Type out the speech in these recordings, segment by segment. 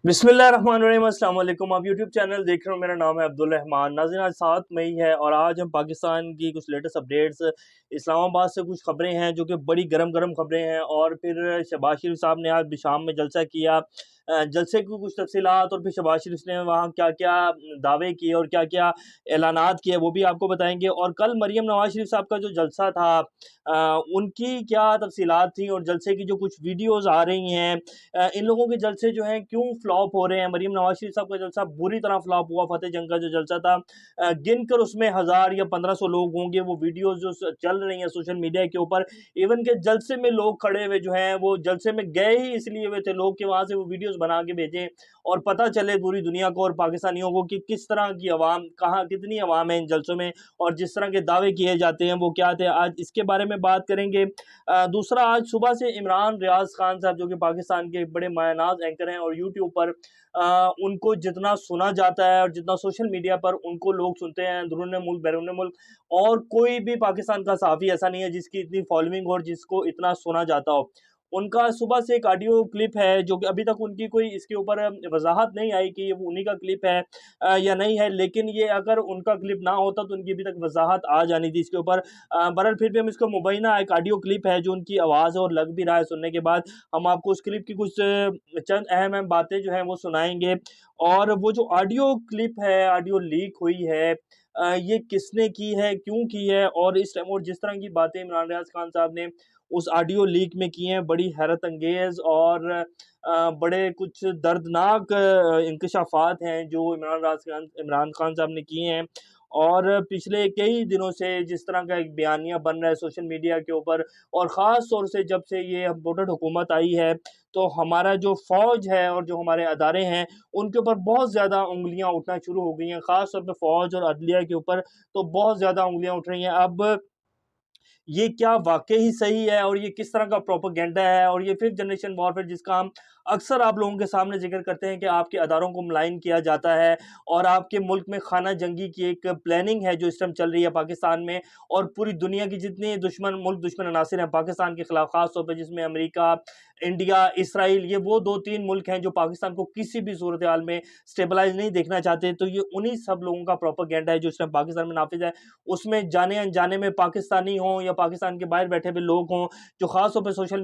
बिस्मिल्लाहिर्रहमानिर्रहीम, अस्सलाम वालेकुम। आप यूट्यूब चैनल देख रहे हो, मेरा नाम है अब्दुल रहमान। नाज़रीन, आज 7 मई है और आज हम पाकिस्तान की कुछ लेटेस्ट अपडेट्स, इस्लामाबाद से कुछ खबरें हैं जो कि बड़ी गरम खबरें हैं। और फिर शहबाज शरीफ साहब ने आज शाम में जलसा किया। जलसे की कुछ तफसीलात और फिर शहबाज शरीफ ने वहाँ क्या क्या दावे किए और क्या क्या ऐलानात किए वो भी आपको बताएंगे। और कल मरीम नवाज शरीफ साहब का जो जलसा था, उनकी क्या तफसीलात थी और जलसे की जो कुछ वीडियोज़ आ रही हैं, इन लोगों के जलसे जो हैं क्यों फ्लॉप हो रहे हैं। मरीम नवाज शरीफ साहब का जलसा बुरी तरह फ्लॉप हुआ। फतेह जंग का जो जलसा था, गिनकर उसमें 1000 या 1500 लोग होंगे। वो वीडियोस जो चल रही हैं सोशल मीडिया के ऊपर, इवन के जलसे में लोग खड़े हुए जो हैं वो जलसे में गए ही इसलिए हुए थे लोग, के वहां से वो वीडियोस बना के भेजें और पता चले पूरी दुनिया को और पाकिस्तानियों को कि किस तरह की आवाम, कहाँ कितनी आवाम है इन जलसों में और जिस तरह के दावे किए जाते हैं वो क्या थे। आज इसके बारे में बात करेंगे। दूसरा, आज सुबह से इमरान रियाज खान साहब जो कि पाकिस्तान के बड़े मायनाज एंकर हैं और यूट्यूब पर उनको जितना सुना जाता है और जितना सोशल मीडिया पर उनको लोग सुनते हैं अंदरून मुल्क बैरून मुल्क, और कोई भी पाकिस्तान का सहाफ़ी ऐसा नहीं है जिसकी इतनी फॉलोइंग और जिसको इतना सुना जाता हो। उनका सुबह से एक ऑडियो क्लिप है जो कि अभी तक उनकी कोई इसके ऊपर वजाहत नहीं आई कि ये उन्हीं का क्लिप है या नहीं है, लेकिन ये अगर उनका क्लिप ना होता तो उनकी अभी तक वजाहत आ जानी थी इसके ऊपर। बहरहाल फिर भी हम इसको मुबैना एक ऑडियो क्लिप है जो उनकी आवाज़ है और लग भी रहा है सुनने के बाद, हम आपको उस क्लिप की कुछ चंद अहम बातें जो हैं वो सुनाएंगे। और वो जो ऑडियो क्लिप है, ऑडियो लीक हुई है, ये किसने की है, क्यों की है, और इस टाइम और जिस तरह की बातें इमरान रियाज खान साहब ने उस ऑडियो लीक में की हैं, बड़ी हैरत अंगेज़ और बड़े कुछ दर्दनाक इंकशाफात हैं जो इमरान खान साहब ने किए हैं। और पिछले कई दिनों से जिस तरह का एक बयानिया बन रहा है सोशल मीडिया के ऊपर, और ख़ास तौर से जब से ये वोटेड हुकूमत आई है, तो हमारा जो फ़ौज है और जो हमारे अदारे हैं उनके ऊपर बहुत ज़्यादा उँगलियाँ उठना शुरू हो गई हैं। ख़ास तौर पे फ़ौज और अदलिया के ऊपर तो बहुत ज़्यादा उँगलियाँ उठ रही हैं। अब ये क्या वाक़ई ही सही है और ये किस तरह का प्रोपेगेंडा है और ये फिफ्थ जनरेशन वॉरफेयर जिसका हम अक्सर आप लोगों के सामने ज़िक्र करते हैं कि आपके अदारों को मलाइन किया जाता है और आपके मुल्क में खाना जंगी की एक प्लानिंग है जो इस टाइम चल रही है पाकिस्तान में, और पूरी दुनिया की जितनी दुश्मन अनासिर हैं पाकिस्तान के खिलाफ, ख़ास तौर पे जिसमें अमेरिका, इंडिया, इसराइल, ये वो 2-3 मुल्क हैं जो पाकिस्तान को किसी भी सूरत हाल में स्टेबलाइज़ नहीं देखना चाहते। तो ये उन्हीं सब लोगों का प्रोपेगेंडा है जो इस टाइम पाकिस्तान में नाफ़िज़ है। उसमें जाने-अनजाने में पाकिस्तानी हों या पाकिस्तान के बाहर बैठे हुए लोग हों, जो ख़ास तौर पे सोशल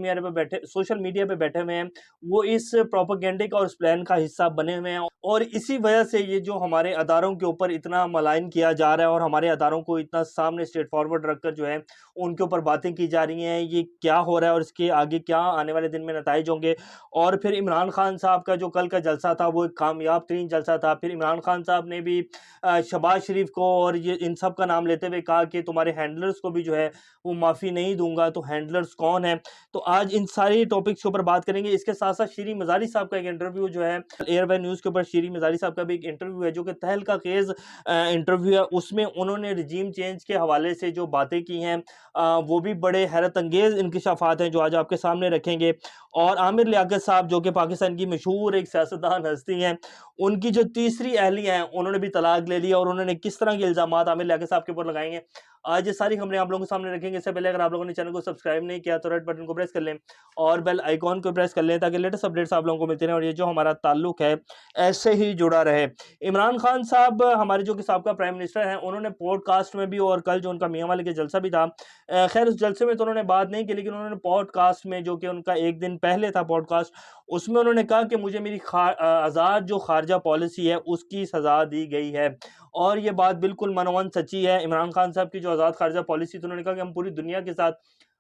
मीडिया पे बैठे हुए हैं, वो इस प्रोपेगेंडे का और इस प्लान का हिस्सा बने हुए हैं। और इसी वजह से ये जो हमारे अदारों के ऊपर इतना मलाइन किया जा रहा है और हमारे अदारों को इतना सामने स्ट्रेट फॉरवर्ड रखकर जो है उनके ऊपर बातें की जा रही हैं, ये क्या हो रहा है और इसके आगे क्या आने वाले दिन में नताइज होंगे। और फिर इमरान खान साहब का जो कल का जलसा था वो एक कामयाब तरीन जलसा था। फिर इमरान खान साहब ने भी शहबाज शरीफ को और ये इन सब का नाम लेते हुए कहा कि तुम्हारे हैंडलर्स को भी जो है वो माफ़ी नहीं दूंगा। तो हैंडलर्स कौन है? तो आज इन सारी टॉपिक्स के ऊपर बात करेंगे। इसके साथ साथ शीरी मज़ारी साहब का एक इंटरव्यू जो है एयरवे न्यूज़ के ऊपर, शीरी मज़ारी साहब का भी एक इंटरव्यू है जो कि तहलका खेज इंटरव्यू है। उसमें उन्होंने रिजीम चेंज के हवाले से जो बातें की हैं, वो भी बड़े हैरत अंगेज़ इंकशाफात हैं जो आज आपके सामने रखेंगे। और आमिर लियाकत साहब जो कि पाकिस्तान की मशहूर एक सियासतदान हस्ती हैं, उनकी जो तीसरी अहलिया हैं उन्होंने भी तलाक ले लिया और उन्होंने किस तरह के इल्ज़ामात आमिर लियाकत साहब के ऊपर लगाएंगे, आज ये सारी खबरें आप लोगों के सामने रखेंगे। इससे पहले अगर आप लोगों ने चैनल को सब्सक्राइब नहीं किया तो रेड बटन को प्रेस कर लें और बेल आइकॉन को प्रेस कर लें ताकि लेटेस्ट अपडेट्स आप लोगों को मिलते रहें और ये जो हमारा ताल्लुक है ऐसे ही जुड़ा रहे। इमरान खान साहब हमारे जो कि साबका प्राइम मिनिस्टर हैं, उन्होंने पॉडकास्ट में भी और कल जो उनका मियाँ वाले का जलसा भी था, खैर उस जलसे में तो उन्होंने बात नहीं की, लेकिन उन्होंने पॉडकास्ट में जो कि उनका एक दिन पहले था पॉडकास्ट, उसमें उन्होंने कहा कि मुझे मेरी आज़ाद जो खारजा पॉलिसी है उसकी सज़ा दी गई है। और ये बात बिल्कुल मनोवन सच्ची है। इमरान खान साहब की जो आज़ाद खारजा पॉलिसी थी, उन्होंने कहा कि हम पूरी दुनिया के साथ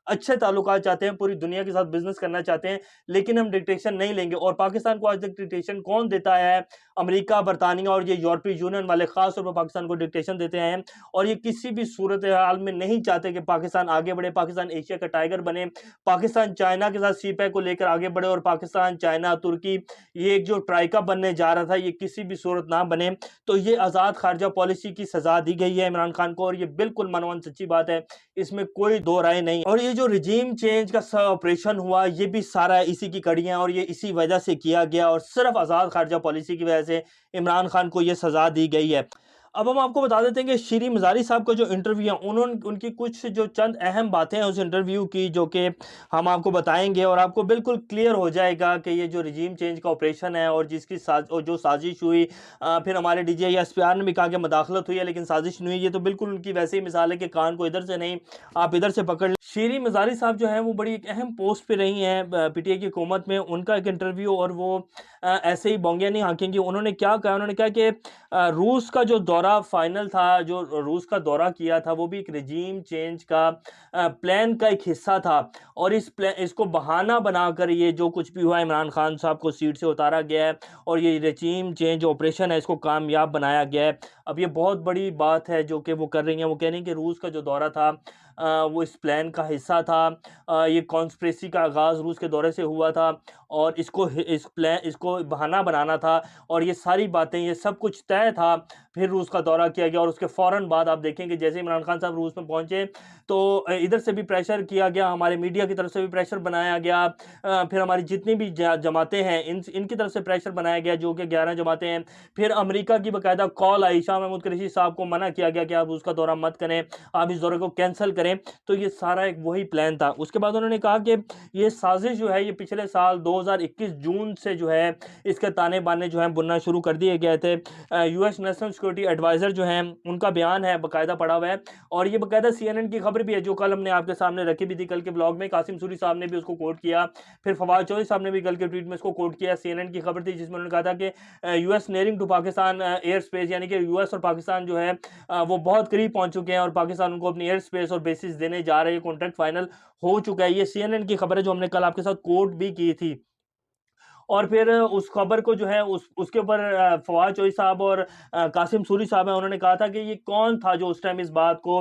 अच्छे ताल्लुकात चाहते हैं, पूरी दुनिया के साथ बिज़नेस करना चाहते हैं, लेकिन हम डिक्टेशन नहीं लेंगे। और पाकिस्तान को आज तक डिक्टेशन कौन देता है? अमेरिका, बरतानिया और ये यूरोपीय यूनियन वाले ख़ास तौर पर पाकिस्तान को डिक्टेशन देते हैं और ये किसी भी सूरत हाल में नहीं चाहते कि पाकिस्तान आगे बढ़े, पाकिस्तान एशिया का टाइगर बने, पाकिस्तान चाइना के साथ सीपैक को लेकर आगे बढ़े और पाकिस्तान, चाइना, तुर्की, ये एक जो ट्राइका बनने जा रहा था, ये किसी भी सूरत ना बने। तो ये आज़ाद खारजा पॉलिसी की सज़ा दी गई है इमरान खान को और ये बिल्कुल मनोवन सच्ची बात है, इसमें कोई दो राय नहीं। और ये जो रिजीम चेंज का ऑपरेशन हुआ, ये भी सारा इसी की कड़ियाँ और ये इसी वजह से किया गया और सिर्फ आज़ाद खारजा पॉलिसी की वजह से इमरान खान को ये सज़ा दी गई है। अब हम आपको बता देते हैं कि शीरी मज़ारी साहब का जो इंटरव्यू है, उन्होंने उनकी कुछ जो चंद अहम बातें हैं उस इंटरव्यू की, जो कि हम आपको बताएँगे और आपको बिल्कुल क्लियर हो जाएगा कि ये जो रिजीम चेंज का ऑपरेशन है और जिसकी और जो साज़िश हुई, फिर हमारे डीजीआई एसपीआर ने भी कहा कि मदाखलत हुई है लेकिन साज़िश नहीं हुई। ये तो बिल्कुल उनकी वैसे ही मिसाल है कि कान को इधर से नहीं, आप इधर से पकड़ लें। शीरी मज़ारी साहब जो हैं वो बड़ी एक अहम पोस्ट पे रही हैं पीटीआई की हुकूमत में। उनका एक इंटरव्यू, और वो ऐसे ही बोंगियाँ नहीं हाँकेंगी। उन्होंने क्या कहा, उन्होंने कहा कि रूस का जो दौरा फाइनल था, जो रूस का दौरा किया था, वो भी एक रेजीम चेंज का प्लान का एक हिस्सा था, और इसको बहाना बनाकर ये जो कुछ भी हुआ, इमरान खान साहब को सीट से उतारा गया है और ये रेजीम चेंज ऑपरेशन है, इसको कामयाब बनाया गया है। अब ये बहुत बड़ी बात है जो कि वो कर रही हैं। वो कह रही हैं कि रूस का जो दौरा था वो इस प्लान का हिस्सा था। ये कॉन्स्पिरेसी का आगाज़ रूस के दौरे से हुआ था और इसको बहाना बनाना था, और ये सारी बातें, ये सब कुछ तय था। फिर रूस का दौरा किया गया और उसके फ़ौरन बाद आप देखेंगे जैसे इमरान खान साहब रूस में पहुँचे, तो इधर से भी प्रेशर किया गया, हमारे मीडिया की तरफ से भी प्रेशर बनाया गया। फिर हमारी जितनी भी जमातें हैं, इनकी तरफ से प्रेशर बनाया गया, जो कि 11 जमातें हैं। फिर अमेरिका की बाकायदा कॉल आई, शाह महमूद कुरैशी साहब को मना किया गया कि आप रूस का दौरा मत करें, आप इस दौरे को कैंसल करें। तो ये सारा एक वही प्लान था। उसके बाद उन्होंने कहा कि ये साजिश जो है, ये पिछले साल 2021 जून से जो है इसके ताने बाने जो हैं बुनना शुरू कर दिए गए थे। यूएस नेशनल सिक्योरिटी एडवाइज़र जो हैं, उनका बयान है, बाकायदा पड़ा हुआ है, और ये बाकायदा सीएनएन की खबर भी है, जो कल हमने आपके सामने रखी भी थी। कल के ब्लॉग में कासिम सूरी साहब ने भी उसको कोट किया, फिर फवाद चौधरी साहब ने भी कल के ट्वीट में इसको कोट किया। सीएनएन की खबर थी जिसमें उन्होंने कहा था कि US nearing to Pakistan air space, यानी कि यूएस और पाकिस्तान जो है वो बहुत करीब पहुंच चुके हैं और पाकिस्तान उनको अपनी एयर स्पेस और बेसिस देने जा रहे हैं। कॉन्ट्रैक्ट फाइनल हो चुका है। ये सीएनएन की खबर है जो हमने कल आपके साथ कोट भी की थी। और फिर उस खबर को जो है उसके ऊपर फवाद चौधरी साहब और कासिम सूरी साहब हैं, उन्होंने कहा था कि ये कौन था जो उस टाइम इस बात को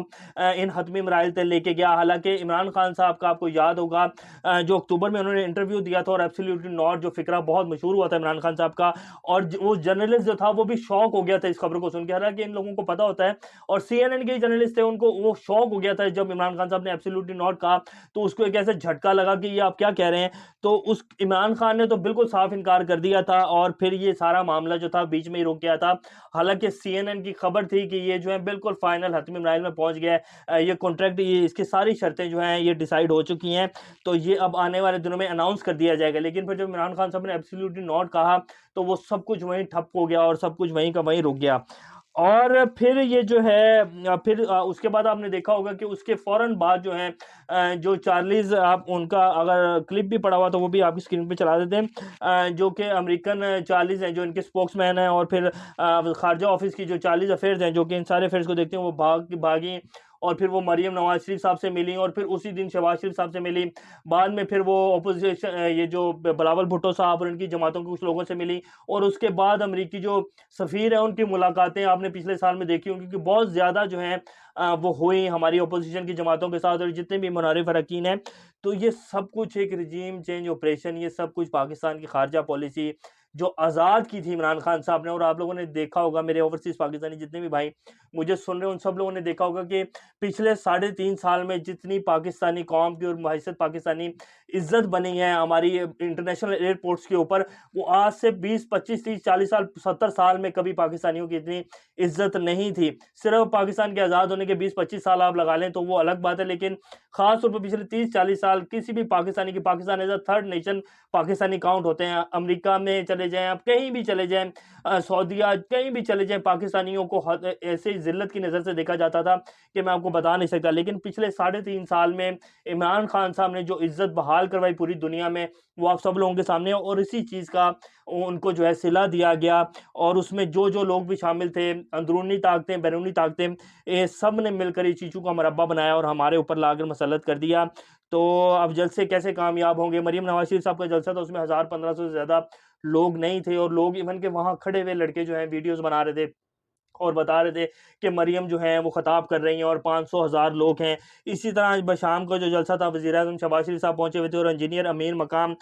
इन हतमी मराइल तक लेके गया। हालांकि इमरान खान साहब का आपको याद होगा, जो अक्टूबर में उन्होंने इंटरव्यू दिया था, और एब्सोल्युटली नॉट जो फिक्रा बहुत मशहूर हुआ था इमरान खान साहब का, और वो जर्नलिस्ट जो था वो भी शॉक हो गया था इस खबर को सुन के। हालांकि इन लोगों को पता होता है, और सीएनएन के जर्नलिस्ट थे, उनको वो शॉक हो गया था जब इमरान खान साहब ने एब्सोल्युटली नॉट कहा, तो उसको एक ऐसे झटका लगा कि ये आप क्या कह रहे हैं। तो उस इमरान खान ने तो बिल्कुल साफ इनकार कर दिया था, और फिर ये सारा मामला जो था बीच में ही रुक गया था। हालांकि सीएनएन की खबर थी कि ये जो है बिल्कुल फाइनल हतमी मराइल में पहुंच गया है। ये कॉन्ट्रैक्ट, ये इसकी सारी शर्तें जो हैं ये डिसाइड हो चुकी हैं, तो ये अब आने वाले दिनों में अनाउंस कर दिया जाएगा। लेकिन फिर जब इमरान खान साहब ने एब्सोल्युटली नॉट कहा, तो वो सब कुछ वहीं ठप हो गया और सब कुछ वहीं का वहीं रुक गया। और फिर ये जो है फिर उसके बाद आपने देखा होगा कि उसके फ़ौरन बाद जो है जो चार्लीज़, आप उनका अगर क्लिप भी पड़ा हुआ तो वो भी आपकी स्क्रीन पे चला देते हैं। जो कि अमेरिकन चार्लीज़ हैं, जो इनके स्पोक्समैन हैं, और फिर ख़ारजा ऑफ़िस की जो चार्लीज़ अफ़ेयर्स हैं, जो कि इन सारे अफ़ेयर्स को देखते हैं, वो भागी, और फिर वो मरियम नवाज़ शरीफ साहब से मिली, और फिर उसी दिन शहबाज शरीफ साहब से मिली। बाद में फिर वो अपोज़िशन, ये जो बिलावल भुट्टो साहब और इनकी जमातों के कुछ लोगों से मिली, और उसके बाद अमेरिकी जो सफ़ीर है उनकी मुलाकातें आपने पिछले साल में देखी होंगी कि बहुत ज़्यादा जो है वो हुई हमारी अपोज़िशन की जमातों के साथ, और जितने भी मुनारिफ़ अरकान हैं। तो ये सब कुछ एक रिजीम चेंज ऑपरेशन, ये सब कुछ पाकिस्तान की ख़ारजा पॉलिसी जो आज़ाद की थी इमरान खान साहब ने। और आप लोगों ने देखा होगा, मेरे ओवरसीज़ पाकिस्तानी जितने भी भाई मुझे सुन रहे हैं, उन सब लोगों ने देखा होगा कि पिछले 3.5 साल में जितनी पाकिस्तानी कौम की और महज़ पाकिस्तानी इज़्ज़त बनी है हमारी इंटरनेशनल एयरपोर्ट्स के ऊपर, वो आज से 20, 25, 30, 40 साल, 70 साल में कभी पाकिस्तानियों की इतनी इज़्ज़त नहीं थी। सिर्फ़ पाकिस्तान के आज़ाद होने के 20-25 साल आप लगा लें तो वो अलग बात है, लेकिन ख़ास तौर पर पिछले 30-40 साल किसी भी पाकिस्तानी की, Pakistan as a third nation Pakistani count होते हैं। अमेरिका में चले जाएँ, आप कहीं भी चले जाएँ, सऊदीया, कहीं भी चले जाएँ, पाकिस्तानियों को ऐसे ज़िल्लत की नज़र से देखा जाता था कि मैं आपको बता नहीं सकता। लेकिन पिछले 3.5 साल में इमरान खान साहब ने जो इज़्ज़त बहाल करवाई पूरी दुनिया में, वो आप सब लोगों के सामने है, और इसी चीज़ का उनको जो है सिला दिया गया। और उसमें जो लोग भी शामिल थे, अंदरूनी ताकतें, बैरूनी ताकतें, ये सब ने मिलकर इस चीज़ों का मरब्बा बनाया और हमारे ऊपर लाकर मसल्लत कर दिया। तो अब जलसे कैसे कामयाब होंगे? मरियम नवाज़ शरीफ साहब का जलसा था, उसमें 1000-1500 से ज़्यादा लोग नहीं थे, और लोग इवन के वहाँ खड़े हुए लड़के जो हैं वीडियोज़ बना रहे थे और बता रहे थे कि मरियम जो है वो ख़िताब कर रही हैं, और 500,000 लोग हैं। इसी तरह आज शाम का जो जलसा था, वज़ीर-ए-आज़म शहबाज शरीफ साहब पहुँचे हुए थे, और इंजीनियर अमीर मकाम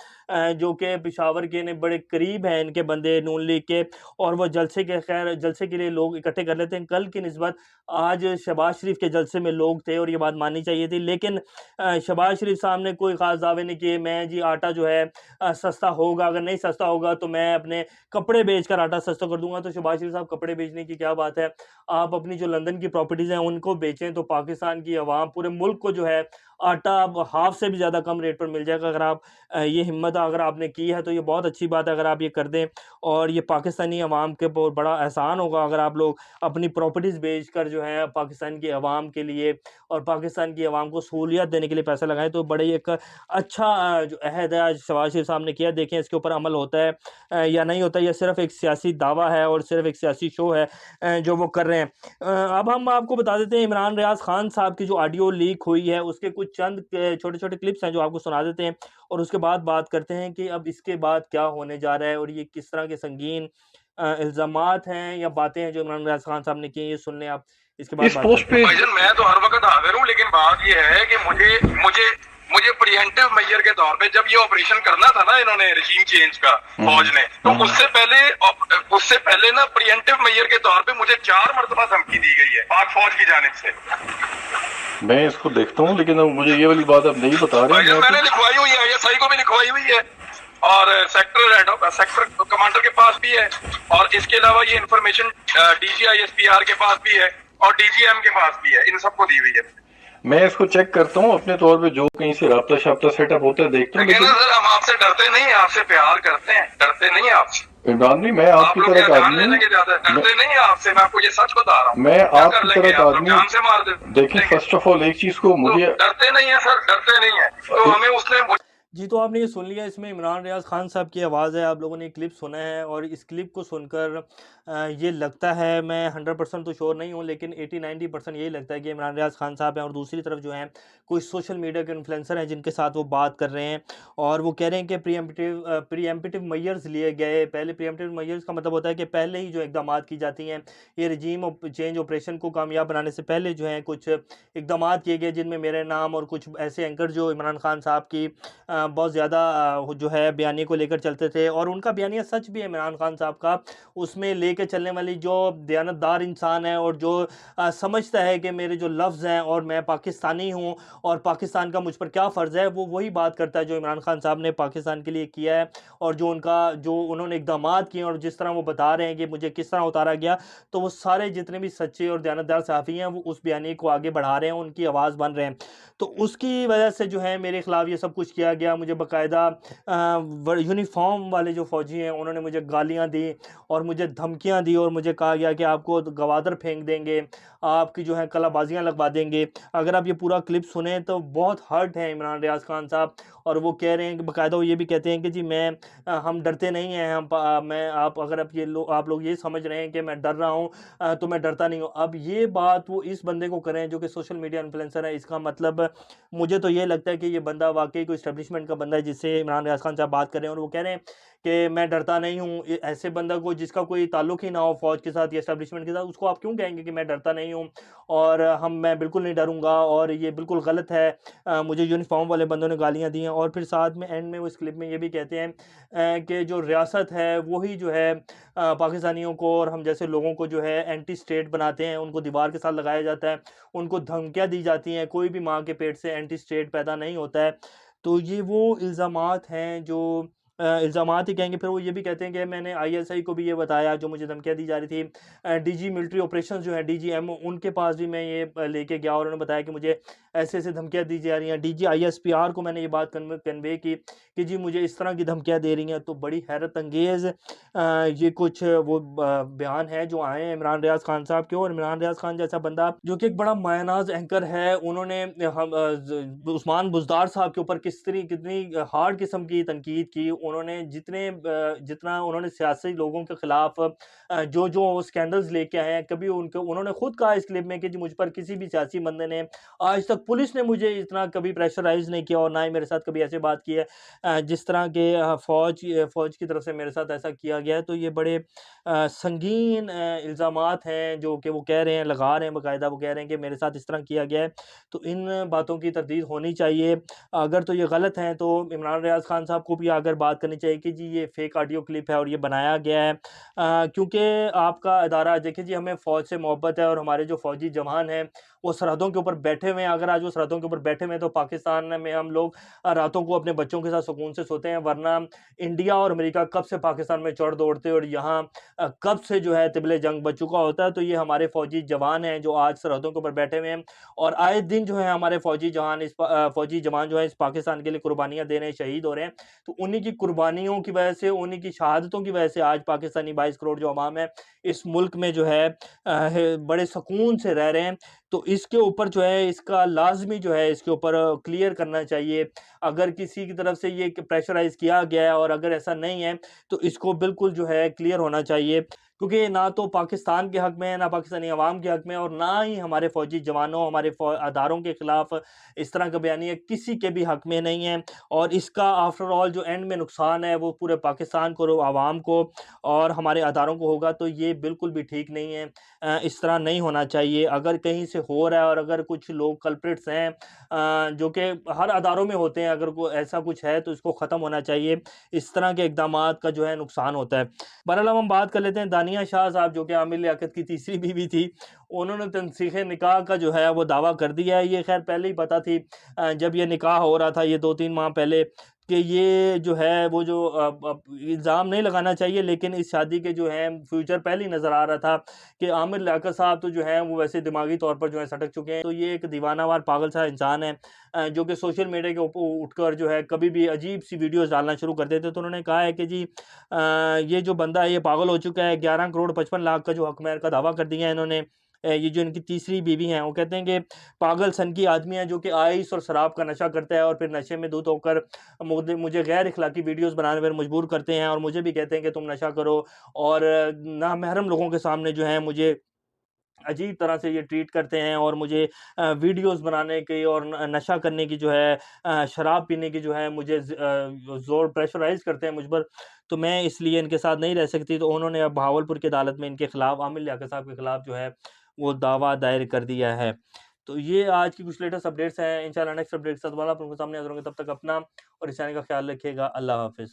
जो कि पेशावर के ने बड़े करीब हैं इनके बंदे नून लीग के, और वो जलसे के लिए लोग इकट्ठे कर लेते हैं। कल की निस्बत आज शहबाज शरीफ के जलसे में लोग थे, और ये बात माननी चाहिए थी। लेकिन शहबाज शरीफ साहब ने कोई ख़ास दावे नहीं किए। मैं जी आटा जो है सस्ता होगा, अगर नहीं सस्ता होगा तो मैं अपने कपड़े बेचकर आटा सस्ता कर दूँगा। तो शहबाज शरीफ साहब कपड़े बेचने की क्या बात है, आप अपनी जो लंदन की प्रॉपर्टीज़ हैं उनको बेचें तो पाकिस्तान की अवाम पूरे मुल्क को जो है आटा अब हाफ़ से भी ज़्यादा कम रेट पर मिल जाएगा। अगर आप ये हिम्मत अगर आपने की है तो ये बहुत अच्छी बात है अगर आप ये कर दें, और ये पाकिस्तानी अवाम के बहुत बड़ा एहसान होगा अगर आप लोग अपनी प्रॉपर्टीज़ बेचकर जो है पाकिस्तान की अवाम के लिए और पाकिस्तान की अवाम को सहूलियत देने के लिए पैसा लगाएँ। तो बड़े एक अच्छा जो अहद है आज शहबाज शरीफ साहब ने किया, देखें इसके ऊपर अमल होता है या नहीं होता। ये सिर्फ़ एक सियासी दावा है और सिर्फ़ एक सियासी शो है जो वो कर रहे हैं। अब हम आपको बता देते हैं इमरान रियाज़ खान साहब की जो ऑडियो लीक हुई है उसके कुछ चंद छोटे-छोटे क्लिप्स हैं जो आपको सुना देते हैं, और उसके बाद बात करते हैं कि अब इसके बाद क्या होने जा रहा है और ये किस तरह के संगीन इल्ज़ामात हैं या बातें हैं जो इमरान रियाज़ खान साहब ने की हैं, ये सुन लें आप, इसके बाद इस बात पोस्ट करते हैं। पे भाईजान मैं तो हर वक्त हाजिर हूँ, लेकिन बात ये है कि मुझे मुझे मुझे प्रिएंटिव मेजर के तौर पे जब ये ऑपरेशन करना था ना इन्होंने रजीम चेंज का फौज ने, तो उससे पहले ना प्रिएंटिव मेजर के तौर पे मुझे 4 मरतबा धमकी दी गई है पाक फौज की जानिब से। मैं इसको देखता हूँ, लेकिन अब मुझे ये वाली बात अब नहीं बता रहे। भाईजान मैंने लिखवाई हुई है, ISI को भी लिखवाई हुई है और सेक्टर कमांडर के पास भी है, और इसके अलावा ये इन्फॉर्मेशन DGISPR के पास भी है और DGM के पास भी है, इन सबको दी हुई है। मैं इसको चेक करता हूँ अपने तौर पे, जो कहीं से राब्ता शाब्ता सेटअप होता है देखता हूँ। लेकिन सर हम आपसे डरते नहीं, आपसे प्यार करते हैं, डरते नहीं आपसे। इमरान भाई, मैं आपकी तरह का आदमी हूँ, डरते नहीं आपसे, मैं आपको ये सच बता रहा हूँ। मैं आपकी तरह का आदमी जान से मार दे। देखिए, फर्स्ट ऑफ ऑल एक चीज को मुझे डरते नहीं है सर, डरते नहीं है, तो हमें उसने जी, तो आपने ये सुन लिया, इसमें इमरान रियाज़ खान साहब की आवाज़ है, आप लोगों ने ये क्लिप सुना है, और इस क्लिप को सुनकर ये लगता है, मैं 100% तो श्योर नहीं हूँ, लेकिन 80-90% यही लगता है कि इमरान रियाज़ खान साहब हैं, और दूसरी तरफ जो हैं कोई सोशल मीडिया के इन्फ्लुएंसर हैं जिनके साथ वो बात कर रहे हैं, और वो कह रहे हैं कि प्रीएम्प्टिव मेजर्स लिए गए। पहले प्रीएम्प्टिव मेजर्स का मतलब होता है कि पहले ही जो इकदामात की जाती हैं, ये रजीम चेंज ऑपरेशन को कामयाब बनाने से पहले जो है कुछ इकदामात किए गए, जिनमें मेरे नाम और कुछ ऐसे एंकर जो इमरान खान साहब की बहुत ज़्यादा जो है बयानी को लेकर चलते थे, और उनका बयानिया सच भी है इमरान खान साहब का। उसमें लेके चलने वाली जो दयानतदार इंसान है और जो समझता है कि मेरे जो लफ्ज़ हैं और मैं पाकिस्तानी हूँ और पाकिस्तान का मुझ पर क्या फ़र्ज़ है, वो वही बात करता है जो इमरान खान साहब ने पाकिस्तान के लिए किया है, और जो उन्होंने इक़दामात किए और जिस तरह वो बता रहे हैं कि मुझे किस तरह उतारा गया, तो वो सारे जितने भी सच्चे और दयानतदार सहाफ़ी हैं वो उस बयानी को आगे बढ़ा रहे हैं, उनकी आवाज़ बन रहे हैं। तो उसकी वजह से जो है मेरे ख़िलाफ़ ये सब कुछ किया गया। मुझे बाकायदा यूनिफ़ॉर्म वाले जो फ़ौजी हैं उन्होंने मुझे गालियाँ दी और मुझे धमकियाँ दी, और मुझे कहा गया कि आपको गवादर फेंक देंगे, आपकी जो है कलाबाजियाँ लगवा देंगे। अगर आप ये पूरा क्लिप सुने तो बहुत हर्ट हैं इमरान रियाज़ खान साहब, और वो कह रहे हैं कि बाकायदा वो ये भी कहते हैं कि जी हम डरते नहीं हैं, अगर आप लोग ये समझ रहे हैं कि मैं डर रहा हूँ तो मैं डरता नहीं हूँ। अब ये बात वो इस बंदे को करें जो कि सोशल मीडिया इन्फ्लुएंसर है, इसका मतलब मुझे तो ये लगता है कि ये बंदा वाक़ई कोई एस्टेब्लिशमेंट का बंदा है जिससे इमरान रियाज़ खान साहब बात कर रहे हैं, और वो कह रहे हैं कि मैं डरता नहीं हूँ। ऐसे बंदा को जिसका कोई ताल्लुक ही ना हो फ़ौज के साथ या एस्टेब्लिशमेंट के साथ, उसको आप क्यों कहेंगे कि मैं डरता नहीं हूँ, और मैं बिल्कुल नहीं डरूँगा, और ये बिल्कुल गलत है। मुझे यूनिफ़ॉर्म वाले बंदों ने गालियाँ दी हैं, और फिर साथ में एंड में वो इस क्लिप में ये भी कहते हैं कि जो रियासत है वही जो है पाकिस्तानियों को और हम जैसे लोगों को जो है एंटी स्टेट बनाते हैं, उनको दीवार के साथ लगाया जाता है, उनको धमकियाँ दी जाती हैं। कोई भी माँ के पेट से एंटी स्टेट पैदा नहीं होता है। तो ये वो इल्ज़ामात हैं जो इल्ज़ामात ही कहेंगे। फिर वो ये भी कहते हैं कि मैंने ISI को भी ये बताया जो मुझे धमकियाँ दी जा रही थी। DG मिलिट्री ऑपरेशंस जो है DGM, उनके पास भी मैं ये लेके गया, और उन्होंने बताया कि मुझे ऐसे-ऐसे धमकियाँ दी जा रही हैं। DGISPR को मैंने ये बात कन्वे की कि जी मुझे इस तरह की धमकियाँ दे रही हैं। तो बड़ी हैरत अंगेज़ ये कुछ वो बयान है जो आए हैं इमरान रियाज़ खान साहब के, और इमरान रियाज़ खान जैसा बंदा जो कि एक बड़ा मायनाज़ एंकर है, उन्होंने उस्मान बुज़दार साहब के ऊपर कितनी हार्ड किस्म की तनकीद की। उन्होंने जितना उन्होंने सियासी लोगों के ख़िलाफ़ जो स्कैंडल्स लेके आए हैं, कभी उन्होंने खुद कहा इस क्लिप में कि जी मुझ पर किसी भी सियासी बंदे ने, आज तक पुलिस ने मुझे इतना कभी प्रेशराइज़ नहीं किया, और ना ही मेरे साथ कभी ऐसे बात की है जिस तरह के फ़ौज की तरफ से मेरे साथ ऐसा किया गया है। तो ये बड़े संगीन इल्ज़ामात हैं जो कि वो कह रहे हैं, लगा रहे हैं बाकायदा। वो कह रहे हैं कि मेरे साथ इस तरह किया गया है। तो इन बातों की तरदीद होनी चाहिए। अगर तो ये गलत हैं तो इमरान रियाज़ खान साहब को भी अगर बात करनी चाहिए कि जी ये फेक ऑडियो क्लिप है और ये बनाया गया है। क्योंकि आपका अदारा देखिए जी, हमें फ़ौज से मोहब्बत है और हमारे जो फ़ौजी जवान हैं वो सरहदों के ऊपर बैठे हुए हैं। अगर आज वो सरहदों के ऊपर बैठे हुए हैं तो पाकिस्तान में हम लोग रातों को अपने बच्चों के साथ सुकून से सोते हैं, वरना इंडिया और अमेरिका कब से पाकिस्तान में चढ़ दौड़ते और यहाँ कब से जो है तिबले जंग बच चुका होता है। तो ये हमारे फ़ौजी जवान हैं जो आज सरहदों के ऊपर बैठे हुए हैं और आए दिन जो है हमारे फ़ौजी जवान जो है इस पाकिस्तान के लिए कुर्बानियाँ दे रहे हैं, शहीद हो रहे हैं। तो उन्हीं की कुर्बानियों की वजह से, उन्हीं की शहादतों की वजह से आज पाकिस्तानी 22 करोड़ जो अवाम है, इस मुल्क में जो है बड़े सुकून से रह रहे हैं। तो इसके ऊपर जो है इसका लाज़मी जो है इसके ऊपर क्लियर करना चाहिए। अगर किसी की तरफ से ये प्रेशराइज़ किया गया है और अगर ऐसा नहीं है, तो इसको बिल्कुल जो है क्लियर होना चाहिए। क्योंकि ये ना तो पाकिस्तान के हक़ में है, ना पाकिस्तानी अवाम के हक़ में और ना ही हमारे फ़ौजी जवानों, हमारे अदारों के खिलाफ़ इस तरह का बयानिया किसी के भी हक़ में नहीं है। और इसका आफ्टर ऑल जो एंड में नुकसान है वो पूरे पाकिस्तान को, अवाम को और हमारे अदारों को होगा। तो ये बिल्कुल भी ठीक नहीं है। इस तरह नहीं होना चाहिए। अगर कहीं से हो रहा है और अगर कुछ लोग कल्प्रिट्स हैं जो कि हर अदारों में होते हैं, अगर कोई ऐसा कुछ है तो इसको ख़त्म होना चाहिए। इस तरह के इक़दामात का जो है नुकसान होता है। बहरहाल अब हम बात कर लेते हैं दानिया शाह साहब जो कि आमिर लियाकत की तीसरी बीवी थी। उन्होंने तनसीख़े निकाह का जो है वो दावा कर दिया है। ये ख़ैर पहले ही पता थी जब ये निकाह हो रहा था ये 2-3 माह पहले कि ये जो है वो जो इल्ज़ाम नहीं लगाना चाहिए, लेकिन इस शादी के जो है फ्यूचर पहले ही नज़र आ रहा था कि आमिर लियाकत साहब तो जो हैं वो वैसे दिमागी तौर पर जो है सटक चुके हैं। तो ये एक दीवानावार पागल सा इंसान है जो कि सोशल मीडिया के ऊपर उठकर जो है कभी भी अजीब-सी वीडियोज़ डालना शुरू कर देते। तो उन्होंने कहा है कि जी ये जो बंदा है ये पागल हो चुका है। 11 करोड़ 55 लाख का जो हक़ महर का दावा कर दिया है इन्होंने। ये जो इनकी तीसरी बीवी हैं वो कहते हैं कि पागल सनकी आदमी है जो कि आइस और शराब का नशा करता है और फिर नशे में धुत होकर मुझे गैर इख़्लाक़ी वीडियोज़ बनाने पर मजबूर करते हैं और मुझे भी कहते हैं कि तुम नशा करो और नामहरम लोगों के सामने जो है मुझे अजीब तरह से ये ट्रीट करते हैं और मुझे वीडियोज़ बनाने की और नशा करने की जो है शराब पीने की जो है मुझे ज़ोर प्रेशराइज़ करते हैं मुझ पर। तो मैं इसलिए इनके साथ नहीं रह सकती। तो उन्होंने अब भावलपुर की अदालत में इनके खिलाफ़ आमिर लियाकत साहब के खिलाफ़ जो है वो दावा दायर कर दिया है। तो ये आज की कुछ लेटेस्ट अपडेट्स हैं। इंशाल्लाह नेक्स्ट अपडेट के साथ दोबारा आपके सामने हाज़िर होंगे। तब तक अपना और इस चैनल का ख़्याल रखिएगा। अल्लाह हाफ़िज़।